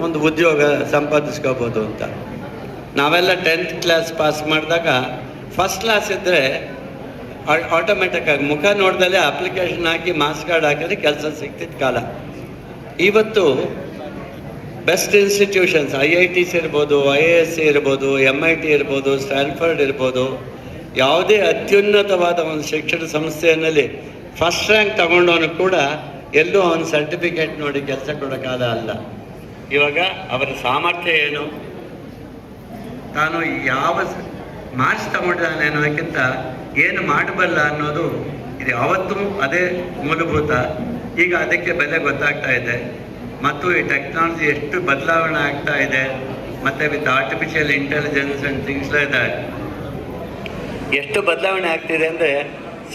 ಒಂದು ಉದ್ಯೋಗ ಸಂಪಾದಿಸ್ಕೋಬೋದು ಅಂತ. ನಾವೆಲ್ಲ 10th ಕ್ಲಾಸ್ ಪಾಸ್ ಮಾಡಿದಾಗ ಫಸ್ಟ್ ಕ್ಲಾಸ್ ಇದ್ದರೆ ಆಟೋಮೆಟಿಕ್ಕಾಗಿ ಮುಖ ನೋಡ್ದಲ್ಲೇ ಅಪ್ಲಿಕೇಶನ್ ಹಾಕಿ ಮಾರ್ಕ್ಸ್ ಕಾರ್ಡ್ ಹಾಕಿದ್ರೆ ಕೆಲಸ ಸಿಗ್ತಿದ್ದ ಕಾಲ. ಇವತ್ತು ಬೆಸ್ಟ್ ಇನ್ಸ್ಟಿಟ್ಯೂಷನ್ಸ್ IITs ಇರ್ಬೋದು, IISc ಇರ್ಬೋದು, MIT ಇರ್ಬೋದು, ಸ್ಟ್ಯಾನ್ಫರ್ಡ್ ಇರ್ಬೋದು, ಯಾವುದೇ ಅತ್ಯುನ್ನತವಾದ ಒಂದು ಶಿಕ್ಷಣ ಸಂಸ್ಥೆಯಲ್ಲಿ ಫಸ್ಟ್ ರ್ಯಾಂಕ್ ತಗೊಂಡವನು ಕೂಡ ಎಲ್ಲೂ ಅವನ ಸರ್ಟಿಫಿಕೇಟ್ ನೋಡಿ ಕೆಲಸ ಕೊಡೋ ಕಾಲ ಅಲ್ಲ. ಇವಾಗ ಅವರ ಸಾಮರ್ಥ್ಯ ಏನು, ತಾನು ಯಾವ ಮಾರ್ಕ್ಸ್ ತಗೊಂಡಿದ್ದಾನೆ ಅನ್ನೋದಕ್ಕಿಂತ ಏನು ಮಾಡಬಲ್ಲ ಅನ್ನೋದು ಇದು ಯಾವತ್ತೂ ಅದೇ ಮೂಲಭೂತ. ಈಗ ಅದಕ್ಕೆ ಬೆಲೆ ಗೊತ್ತಾಗ್ತಾ ಇದೆ. ಮತ್ತು ಈ ಟೆಕ್ನಾಲಜಿ ಎಷ್ಟು ಬದಲಾವಣೆ ಆಗ್ತಾ ಇದೆ, ಮತ್ತು with artificial intelligence and things like that ಎಷ್ಟು ಬದಲಾವಣೆ ಆಗ್ತಿದೆ ಅಂದರೆ,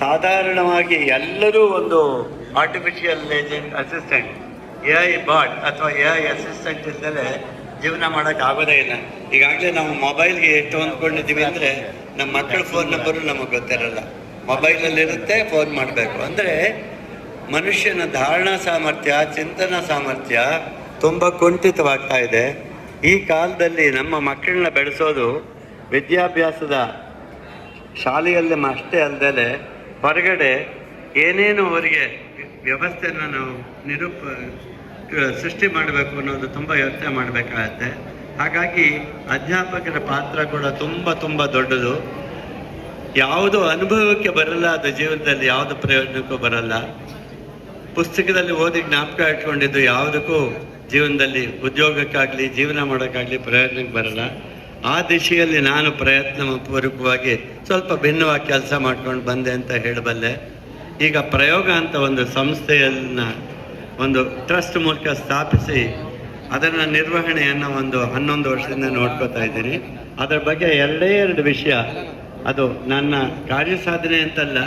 ಸಾಧಾರಣವಾಗಿ ಎಲ್ಲರೂ ಒಂದು ಆರ್ಟಿಫಿಷಿಯಲ್ ಅಸಿಸ್ಟೆಂಟ್ AI ಬಾಟ್ ಅಥವಾ AI ಅಸಿಸ್ಟೆಂಟ್ ಇಲ್ಲದೆ ಜೀವನ ಮಾಡೋಕ್ಕಾಗೋದೇ ಇಲ್ಲ. ಈಗಾಗಲೇ ನಾವು ಮೊಬೈಲ್ಗೆ ಎಷ್ಟು ಹೊಂದ್ಕೊಂಡಿದ್ದೀವಿ ಅಂದರೆ, ನಮ್ಮ ಮಕ್ಕಳ ಫೋನ್ ನಂಬರು ನಮಗೆ ಗೊತ್ತಿರಲ್ಲ, ಮೊಬೈಲಲ್ಲಿರುತ್ತೆ, ಫೋನ್ ಮಾಡಬೇಕು. ಅಂದರೆ ಮನುಷ್ಯನ ಧಾರಣಾ ಸಾಮರ್ಥ್ಯ, ಚಿಂತನಾ ಸಾಮರ್ಥ್ಯ ತುಂಬ ಕುಂಠಿತವಾಗ್ತಾ ಇದೆ. ಈ ಕಾಲದಲ್ಲಿ ನಮ್ಮ ಮಕ್ಕಳನ್ನ ಬೆಳೆಸೋದು ವಿದ್ಯಾಭ್ಯಾಸದ ಶಾಲೆಯಲ್ಲಿ ಅಷ್ಟೇ ಅಲ್ಲದೆ ಹೊರಗಡೆ ಏನೇನು ಅವರಿಗೆ ವ್ಯವಸ್ಥೆಯನ್ನು ನಾವು ಸೃಷ್ಟಿ ಮಾಡಬೇಕು ಅನ್ನೋದು ತುಂಬ ಯೋಚನೆ ಮಾಡಬೇಕಾಗತ್ತೆ. ಹಾಗಾಗಿ ಅಧ್ಯಾಪಕರ ಪಾತ್ರ ಕೂಡ ತುಂಬ ದೊಡ್ಡದು. ಯಾವುದು ಅನುಭವಕ್ಕೆ ಬರಲ್ಲ, ಅದು ಜೀವನದಲ್ಲಿ ಯಾವುದು ಪ್ರಯೋಜನಕ್ಕೂ ಬರಲ್ಲ. ಪುಸ್ತಕದಲ್ಲಿ ಓದಿ ಜ್ಞಾಪಕ ಇಟ್ಕೊಂಡಿದ್ದು ಯಾವುದಕ್ಕೂ ಜೀವನದಲ್ಲಿ ಉದ್ಯೋಗಕ್ಕಾಗಲಿ ಜೀವನ ಮಾಡೋಕ್ಕಾಗಲಿ ಪ್ರಯೋಜನಕ್ಕೆ ಬರಲ್ಲ. ಆ ದಿಶೆಯಲ್ಲಿ ನಾನು ಪ್ರಯತ್ನಪೂರ್ವಕವಾಗಿ ಸ್ವಲ್ಪ ಭಿನ್ನವಾಗಿ ಕೆಲಸ ಮಾಡ್ಕೊಂಡು ಬಂದೆ ಅಂತ ಹೇಳಬಲ್ಲೆ. ಈಗ ಪ್ರಯೋಗ ಅಂತ ಒಂದು ಸಂಸ್ಥೆಯನ್ನು ಒಂದು ಟ್ರಸ್ಟ್ ಮೂಲಕ ಸ್ಥಾಪಿಸಿ ಅದರ ನಿರ್ವಹಣೆಯನ್ನು ಒಂದು 11 ವರ್ಷದಿಂದ ನೋಡ್ಕೋತಾ ಇದ್ದೀನಿ. ಅದರ ಬಗ್ಗೆ ಎರಡು ವಿಷಯ, ಅದು ನನ್ನ ಕಾರ್ಯಸಾಧನೆ ಅಂತಲ್ಲ,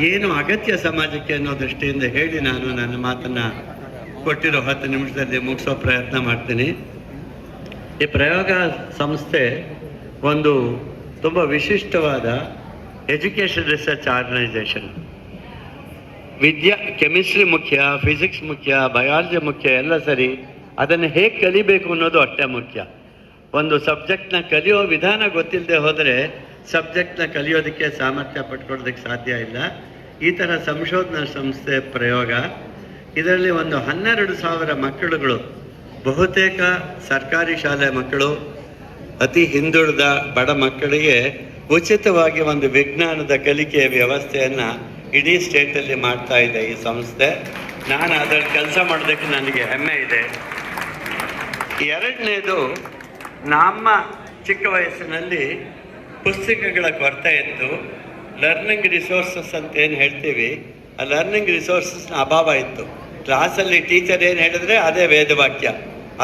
ಏನು ಅಗತ್ಯ ಸಮಾಜಕ್ಕೆ ಅನ್ನೋ ದೃಷ್ಟಿಯಿಂದ ಹೇಳಿ ನಾನು ನನ್ನ ಮಾತನ್ನು ಕೊಟ್ಟಿರೋ 10 ನಿಮಿಷದಲ್ಲಿ ಮುಗಿಸೋ ಪ್ರಯತ್ನ ಮಾಡ್ತೀನಿ. ಈ ಪ್ರಯೋಗ ಸಂಸ್ಥೆ ಒಂದು ತುಂಬ ವಿಶಿಷ್ಟವಾದ ಎಜುಕೇಷನ್ ರಿಸರ್ಚ್ ಆರ್ಗನೈಸೇಷನ್. ಕೆಮಿಸ್ಟ್ರಿ ಮುಖ್ಯ, ಫಿಸಿಕ್ಸ್ ಮುಖ್ಯ, ಬಯಾಲಜಿ ಮುಖ್ಯ, ಎಲ್ಲ ಸರಿ. ಅದನ್ನು ಹೇಗೆ ಕಲಿಬೇಕು ಅನ್ನೋದು ಅಷ್ಟೇ ಮುಖ್ಯ. ಒಂದು ಸಬ್ಜೆಕ್ಟ್ನ ಕಲಿಯೋ ವಿಧಾನ ಗೊತ್ತಿಲ್ಲದೆ ಹೋದರೆ ಸಬ್ಜೆಕ್ಟ್ನ ಕಲಿಯೋದಕ್ಕೆ ಸಾಮರ್ಥ್ಯ ಪಡ್ಕೊಳ್ಳೋದಕ್ಕೆ ಸಾಧ್ಯ ಇಲ್ಲ. ಈ ಥರ ಸಂಶೋಧನಾ ಸಂಸ್ಥೆ ಪ್ರಯೋಗ, ಇದರಲ್ಲಿ ಒಂದು 12,000 ಮಕ್ಕಳುಗಳು, ಬಹುತೇಕ ಸರ್ಕಾರಿ ಶಾಲೆ ಮಕ್ಕಳು, ಅತಿ ಹಿಂದುಳಿದ ಬಡ ಮಕ್ಕಳಿಗೆ ಉಚಿತವಾಗಿ ಒಂದು ವಿಜ್ಞಾನದ ಕಲಿಕೆಯ ವ್ಯವಸ್ಥೆಯನ್ನು ಇಡೀ ಸ್ಟೇಟಲ್ಲಿ ಮಾಡ್ತಾ ಇದೆ ಈ ಸಂಸ್ಥೆ. ನಾನು ಅದರಲ್ಲಿ ಕೆಲಸ ಮಾಡೋದಕ್ಕೆ ನನಗೆ ಹೆಮ್ಮೆ ಇದೆ. ಎರಡನೇದು, ನಮ್ಮ ಚಿಕ್ಕ ವಯಸ್ಸಿನಲ್ಲಿ ಪುಸ್ತಕಗಳ ಕೊರತೆ ಇತ್ತು. ಲರ್ನಿಂಗ್ ರಿಸೋರ್ಸಸ್ ಅಂತ ಏನು ಹೇಳ್ತೀವಿ, ಆ ಲರ್ನಿಂಗ್ ರಿಸೋರ್ಸಸ್ನ ಅಭಾವ ಇತ್ತು. ಕ್ಲಾಸಲ್ಲಿ ಟೀಚರ್ ಏನು ಹೇಳಿದ್ರೆ ಅದೇ ವೇದವಾಕ್ಯ,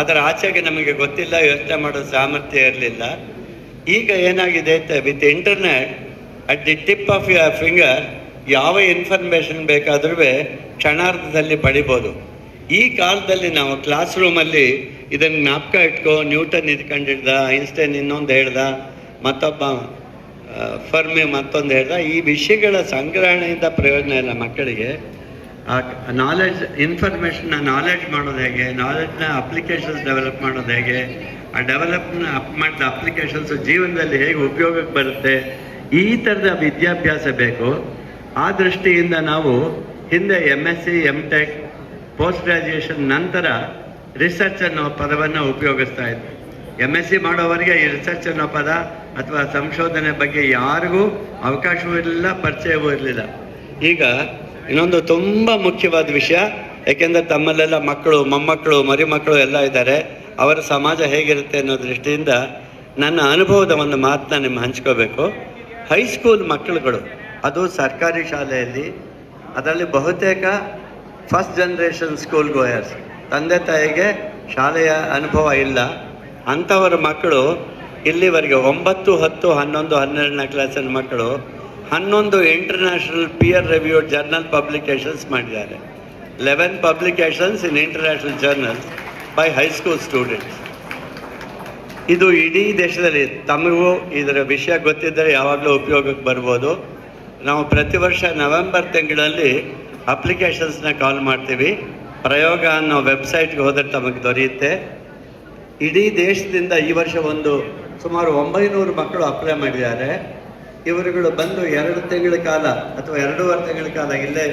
ಅದರ ಆಚೆಗೆ ನಮಗೆ ಗೊತ್ತಿಲ್ಲ, ಯೋಚನೆ ಮಾಡೋ ಸಾಮರ್ಥ್ಯ ಇರಲಿಲ್ಲ. ಈಗ ಏನಾಗಿದೆ ಅಂತ, with internet at the tip of your finger ಯಾವ ಇನ್ಫಾರ್ಮೇಷನ್ ಬೇಕಾದ್ರೂ ಕ್ಷಣಾರ್ಧದಲ್ಲಿ ಪಡಿಬೋದು. ಈ ಕಾಲದಲ್ಲಿ ನಾವು ಕ್ಲಾಸ್ ರೂಮಲ್ಲಿ ಇದನ್ನು ಜ್ಞಾಪಕ ಇಟ್ಕೋ, ನ್ಯೂಟನ್ ಇದು ಕಂಡಿಡ್ದ, ಐನ್ಸ್ಟೈನ್ ಇನ್ನೊಂದು ಹೇಳ್ದ, ಮತ್ತೊಬ್ಬ ಫರ್ಮಿ ಮತ್ತೊಂದು ಹೇಳ್ದ, ಈ ವಿಷಯಗಳ ಸಂಗ್ರಹಣೆಯಿಂದ ಪ್ರಯೋಜನ ಇಲ್ಲ ಮಕ್ಕಳಿಗೆ. ಆ ನಾಲೆಡ್ಜ್, ಇನ್ಫಾರ್ಮೇಷನ್ನ ನಾಲೆಡ್ಜ್ ಮಾಡೋದು ಹೇಗೆ, ನಾಲೆಡ್ಜ್ನ ಅಪ್ಲಿಕೇಶನ್ಸ್ ಡೆವಲಪ್ ಮಾಡೋದು ಹೇಗೆ, ಆ ಮಾಡಿದ ಅಪ್ಲಿಕೇಶನ್ಸು ಜೀವನದಲ್ಲಿ ಹೇಗೆ ಉಪಯೋಗಕ್ಕೆ ಬರುತ್ತೆ, ಈ ಥರದ ವಿದ್ಯಾಭ್ಯಾಸ ಬೇಕು. ಆ ದೃಷ್ಟಿಯಿಂದ ನಾವು ಹಿಂದೆ MSc, MTech, ಪೋಸ್ಟ್ ಗ್ರ್ಯಾಜುಯೇಷನ್ ನಂತರ ರಿಸರ್ಚ್ ಅನ್ನೋ ಪದವನ್ನು ಉಪಯೋಗಿಸ್ತಾ ಇದ್ವಿ. MSc ಮಾಡೋವರೆಗೆ ಈ ರಿಸರ್ಚ್ ಅನ್ನೋ ಪದ ಅಥವಾ ಸಂಶೋಧನೆ ಬಗ್ಗೆ ಯಾರಿಗೂ ಅವಕಾಶವೂ ಇರಲಿಲ್ಲ, ಪರಿಚಯವೂ ಇರಲಿಲ್ಲ. ಈಗ ಇನ್ನೊಂದು ತುಂಬ ಮುಖ್ಯವಾದ ವಿಷಯ, ಯಾಕೆಂದರೆ ತಮ್ಮಲ್ಲೆಲ್ಲ ಮಕ್ಕಳು, ಮೊಮ್ಮಕ್ಕಳು, ಮರಿಮಕ್ಕಳು ಎಲ್ಲ ಇದ್ದಾರೆ, ಅವರ ಸಮಾಜ ಹೇಗಿರುತ್ತೆ ಅನ್ನೋ ದೃಷ್ಟಿಯಿಂದ ನನ್ನ ಅನುಭವದ ಒಂದು ಮಾತನ್ನ ನಿಮ್ಮ ಹಂಚ್ಕೋಬೇಕು. ಹೈಸ್ಕೂಲ್ ಮಕ್ಕಳುಗಳು, ಅದು ಸರ್ಕಾರಿ ಶಾಲೆಯಲ್ಲಿ, ಅದರಲ್ಲಿ ಬಹುತೇಕ ಫಸ್ಟ್ ಜನ್ರೇಷನ್ ಸ್ಕೂಲ್ ಗೋಯರ್ಸ್, ತಂದೆ ತಾಯಿಗೆ ಶಾಲೆಯ ಅನುಭವ ಇಲ್ಲ. ಅಂಥವರ ಮಕ್ಕಳು ಇಲ್ಲಿವರೆಗೆ 9, 10, 11, 12ನೇ ಕ್ಲಾಸಿನ ಮಕ್ಕಳು 11 international peer reviewed journal publications ಮಾಡಿದ್ದಾರೆ. 11 publications in international journals by high school students. ಇದು ಇಡೀ ದೇಶದಲ್ಲಿ, ತಮಗೂ ಇದರ ವಿಷಯ ಗೊತ್ತಿದ್ದರೆ ಯಾವಾಗಲೂ ಉಪಯೋಗಕ್ಕೆ ಬರ್ಬೋದು. ನಾವು ಪ್ರತಿ ವರ್ಷ ನವೆಂಬರ್ ತಿಂಗಳಲ್ಲಿ ಅಪ್ಲಿಕೇಶನ್ಸ್ನ ಕಾಲ್ ಮಾಡ್ತೀವಿ. ಪ್ರಯೋಗ ಅನ್ನೋ ವೆಬ್ಸೈಟ್ಗೆ ಹೋದರೆ ತಮಗೆ ದೊರೆಯುತ್ತೆ. ಇಡೀ ದೇಶದಿಂದ ಈ ವರ್ಷ ಸುಮಾರು 900 ಮಕ್ಕಳು ಅಪ್ಲೈ ಮಾಡಿದ್ದಾರೆ. ಇವರುಗಳು ಬಂದು 2 ತಿಂಗಳ ಕಾಲ ಅಥವಾ 2.5 ತಿಂಗಳ ಕಾಲ ಇಲ್ಲೇ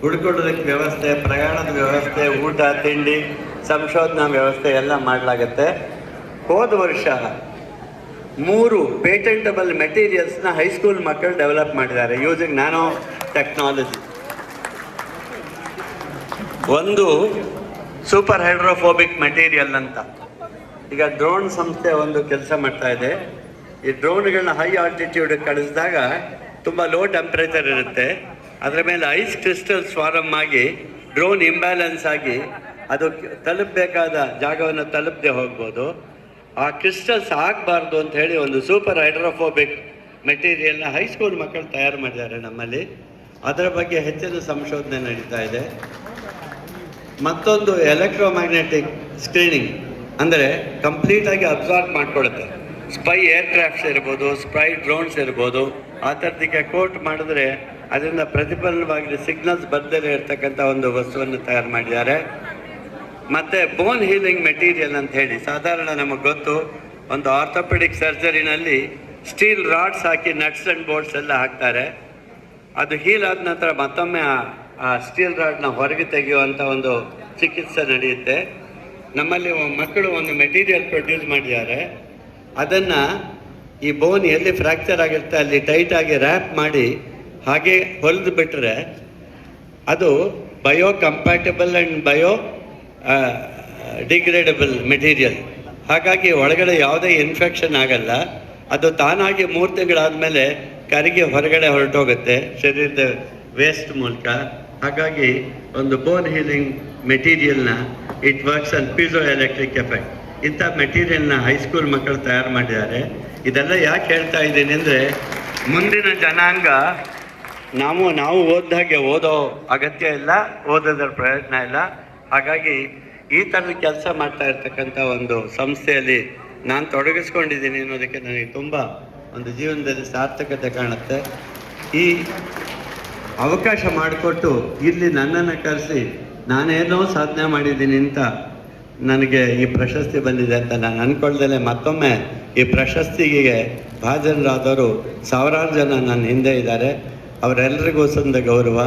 ಉಳ್ಕೊಳ್ಳೋದಕ್ಕೆ ವ್ಯವಸ್ಥೆ, ಪ್ರಯಾಣದ ವ್ಯವಸ್ಥೆ, ಊಟ ತಿಂಡಿ, ಸಂಶೋಧನಾ ವ್ಯವಸ್ಥೆ ಎಲ್ಲ ಮಾಡಲಾಗತ್ತೆ. ಹೋದ ವರ್ಷ 3 ಪೇಟೆಂಟಬಲ್ ಮೆಟೀರಿಯಲ್ಸ್ನ ಹೈಸ್ಕೂಲ್ ಮಕ್ಕಳು ಡೆವಲಪ್ ಮಾಡಿದ್ದಾರೆ ಯೂಸಿಂಗ್ ನ್ಯಾನೋ ಟೆಕ್ನಾಲಜಿ. ಒಂದು ಸೂಪರ್ ಹೈಡ್ರೋಫೋಬಿಕ್ ಮೆಟೀರಿಯಲ್ ಅಂತ. ಈಗ ಡ್ರೋನ್ ಸಂಸ್ಥೆ ಒಂದು ಕೆಲಸ ಮಾಡ್ತಾ ಇದೆ. ಈ ಡ್ರೋನ್ಗಳನ್ನ ಹೈ ಆಲ್ಟಿಟ್ಯೂಡ್ ಕಳಿಸಿದಾಗ ತುಂಬ ಲೋ ಟೆಂಪ್ರೇಚರ್ ಇರುತ್ತೆ. ಅದರ ಮೇಲೆ ಐಸ್ ಕ್ರಿಸ್ಟಲ್ಸ್ ಫಾರಮ್ ಆಗಿ ಡ್ರೋನ್ ಇಂಬ್ಯಾಲೆನ್ಸ್ ಆಗಿ ಅದು ತಲುಪಬೇಕಾದ ಜಾಗವನ್ನು ತಲುಪದೆ ಹೋಗ್ಬೋದು. ಆ ಕ್ರಿಸ್ಟಲ್ಸ್ ಆಗಬಾರ್ದು ಅಂತ ಹೇಳಿ ಒಂದು ಸೂಪರ್ ಹೈಡ್ರೋಫೋಬಿಕ್ ಮೆಟೀರಿಯಲ್ನ ಹೈಸ್ಕೂಲ್ ಮಕ್ಕಳು ತಯಾರು ಮಾಡಿದ್ದಾರೆ ನಮ್ಮಲ್ಲಿ. ಅದರ ಬಗ್ಗೆ ಹೆಚ್ಚಿನ ಸಂಶೋಧನೆ ನಡೀತಾ ಇದೆ. ಮತ್ತೊಂದು ಎಲೆಕ್ಟ್ರೋಮ್ಯಾಗ್ನೆಟಿಕ್ ಸ್ಕ್ರೀನಿಂಗ್, ಅಂದರೆ ಕಂಪ್ಲೀಟಾಗಿ ಅಬ್ಸಾರ್ಬ್ ಮಾಡ್ಕೊಳ್ಳುತ್ತೆ. ಸ್ಪೈ ಏರ್ಕ್ರಾಫ್ಟ್ಸ್ ಇರ್ಬೋದು, ಸ್ಪೈ ಡ್ರೋನ್ಸ್ ಇರ್ಬೋದು, ಆ ಥರದಕ್ಕೆ ಕೋಟ್ ಮಾಡಿದ್ರೆ ಅದರಿಂದ ಪ್ರತಿಫಲನವಾಗಿ ಸಿಗ್ನಲ್ಸ್ ಬರ್ದಲೇ ಇರ್ತಕ್ಕಂಥ ಒಂದು ವಸ್ತುವನ್ನು ತಯಾರು ಮಾಡಿದ್ದಾರೆ. ಮತ್ತು ಬೋನ್ ಹೀಲಿಂಗ್ ಮೆಟೀರಿಯಲ್ ಅಂತ ಹೇಳಿ, ಸಾಧಾರಣ ನಮಗೆ ಗೊತ್ತು, ಒಂದು ಆರ್ಥೋಪೆಡಿಕ್ ಸರ್ಜರಿನಲ್ಲಿ ಸ್ಟೀಲ್ ರಾಡ್ಸ್ ಹಾಕಿ ನಟ್ಸ್ ಆ್ಯಂಡ್ ಬೋಲ್ಟ್ಸ್ ಎಲ್ಲ ಹಾಕ್ತಾರೆ. ಅದು ಹೀಲ್ ಆದ ನಂತರ ಮತ್ತೊಮ್ಮೆ ಆ ಸ್ಟೀಲ್ ರಾಡ್ನ ಹೊರಗೆ ತೆಗೆಯುವಂಥ ಒಂದು ಚಿಕಿತ್ಸೆ ನಡೆಯುತ್ತೆ. ನಮ್ಮಲ್ಲಿ ಮಕ್ಕಳು ಒಂದು ಮೆಟೀರಿಯಲ್ ಪ್ರೊಡ್ಯೂಸ್ ಮಾಡಿದ್ದಾರೆ. ಅದನ್ನು ಈ ಬೋನ್ ಎಲ್ಲಿ ಫ್ರ್ಯಾಕ್ಚರ್ ಆಗಿರುತ್ತೆ ಅಲ್ಲಿ ಟೈಟಾಗಿ ರ್ಯಾಪ್ ಮಾಡಿ ಹಾಗೆ ಹೊಲಿದು ಬಿಟ್ಟರೆ ಅದು bio compatible and bio degradable material. ಹಾಗಾಗಿ ಒಳಗಡೆ ಯಾವುದೇ ಇನ್ಫೆಕ್ಷನ್ ಆಗಲ್ಲ. ಅದು ತಾನಾಗಿ 3 ತಿಂಗಳಾದಮೇಲೆ ಕರಿಗೆ ಹೊರಗಡೆ ಹೊರಟೋಗುತ್ತೆ ಶರೀರದ ವೇಸ್ಟ್ ಮೂಲಕ. ಹಾಗಾಗಿ ಒಂದು ಬೋನ್ ಹೀಲಿಂಗ್ ಮೆಟೀರಿಯಲ್ನ it works on piezoelectric effect. ಇಂಥ ಮೆಟೀರಿಯಲ್ನ ಹೈಸ್ಕೂಲ್ ಮಕ್ಕಳು ತಯಾರು ಮಾಡಿದ್ದಾರೆ. ಇದೆಲ್ಲ ಯಾಕೆ ಹೇಳ್ತಾ ಇದ್ದೀನಿ ಅಂದರೆ, ಮುಂದಿನ ಜನಾಂಗ ನಾವು ಓದ್ದಾಗೆ ಓದೋ ಅಗತ್ಯ ಇಲ್ಲ, ಓದೋದ್ರ ಪ್ರಯತ್ನ ಇಲ್ಲ. ಹಾಗಾಗಿ ಈ ಥರದ ಕೆಲಸ ಮಾಡ್ತಾ ಇರ್ತಕ್ಕಂಥ ಒಂದು ಸಂಸ್ಥೆಯಲ್ಲಿ ನಾನು ತೊಡಗಿಸ್ಕೊಂಡಿದ್ದೀನಿ ಅನ್ನೋದಕ್ಕೆ ನನಗೆ ತುಂಬ ಒಂದು ಜೀವನದಲ್ಲಿ ಸಾರ್ಥಕತೆ ಕಾಣುತ್ತೆ. ಈ ಅವಕಾಶ ಮಾಡಿಕೊಟ್ಟು ಇಲ್ಲಿ ನನ್ನನ್ನು ಕರೆಸಿ ನಾನೇನೋ ಸಾಧನೆ ಮಾಡಿದ್ದೀನಿ ಅಂತ ನನಗೆ ಈ ಪ್ರಶಸ್ತಿ ಬಂದಿದೆ ಅಂತ ನಾನು ಅಂದ್ಕೊಳ್ದಲೇ ಮತ್ತೊಮ್ಮೆ ಈ ಪ್ರಶಸ್ತಿಗೆ ಭಾಜನರಾದವರು ಸಾವಿರಾರು ಜನ ನನ್ನ ಹಿಂದೆ ಇದ್ದಾರೆ. ಅವರೆಲ್ಲರಿಗೂ ಸಂದ ಗೌರವ.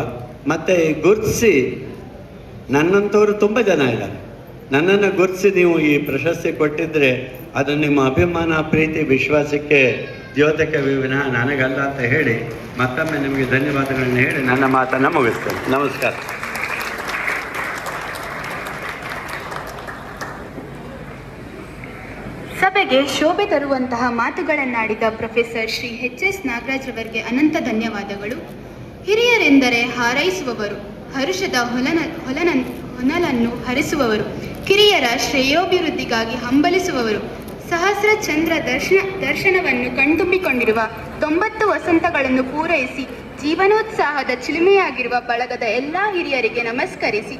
ಮತ್ತು ಗುರುತಿಸಿ ನನ್ನಂಥವ್ರು ತುಂಬ ಜನ ಇದ್ದಾರೆ. ನನ್ನನ್ನು ಗುರುತಿಸಿ ನೀವು ಈ ಪ್ರಶಸ್ತಿ ಕೊಟ್ಟಿದ್ದರೆ ಅದು ನಿಮ್ಮ ಅಭಿಮಾನ, ಪ್ರೀತಿ, ವಿಶ್ವಾಸಕ್ಕೆ ದ್ಯೋತಕವೇ ವಿನಃ ನನಗಲ್ಲ ಅಂತ ಹೇಳಿ ಮತ್ತೊಮ್ಮೆ ನಿಮಗೆ ಧನ್ಯವಾದಗಳನ್ನು ಹೇಳಿ ನನ್ನ ಮಾತನ್ನು ಮುಗಿಸ್ತೇನೆ. ನಮಸ್ಕಾರ. ಸಭೆಗೆ ಶೋಭೆ ತರುವಂತಹ ಮಾತುಗಳನ್ನಾಡಿದ ಪ್ರೊಫೆಸರ್ ಶ್ರೀ ಎಚ್.ಎಸ್. ನಾಗರಾಜ್ ರವರಿಗೆ ಅನಂತ ಧನ್ಯವಾದಗಳು. ಹಿರಿಯರೆಂದರೆ ಹಾರೈಸುವವರು, ಹರುಷದ ಹೊನಲನ್ನು ಹರಿಸುವವರು, ಕಿರಿಯರ ಶ್ರೇಯೋಭಿವೃದ್ಧಿಗಾಗಿ ಹಂಬಲಿಸುವವರು, ಸಹಸ್ರ ಚಂದ್ರ ದರ್ಶನವನ್ನು ಕಣ್ತುಂಬಿಕೊಂಡಿರುವ 90 ವಸಂತಗಳನ್ನು ಪೂರೈಸಿ ಜೀವನೋತ್ಸಾಹದ ಚಿಲುಮೆಯಾಗಿರುವ ಬಳಗದ ಎಲ್ಲ ಹಿರಿಯರಿಗೆ ನಮಸ್ಕರಿಸಿ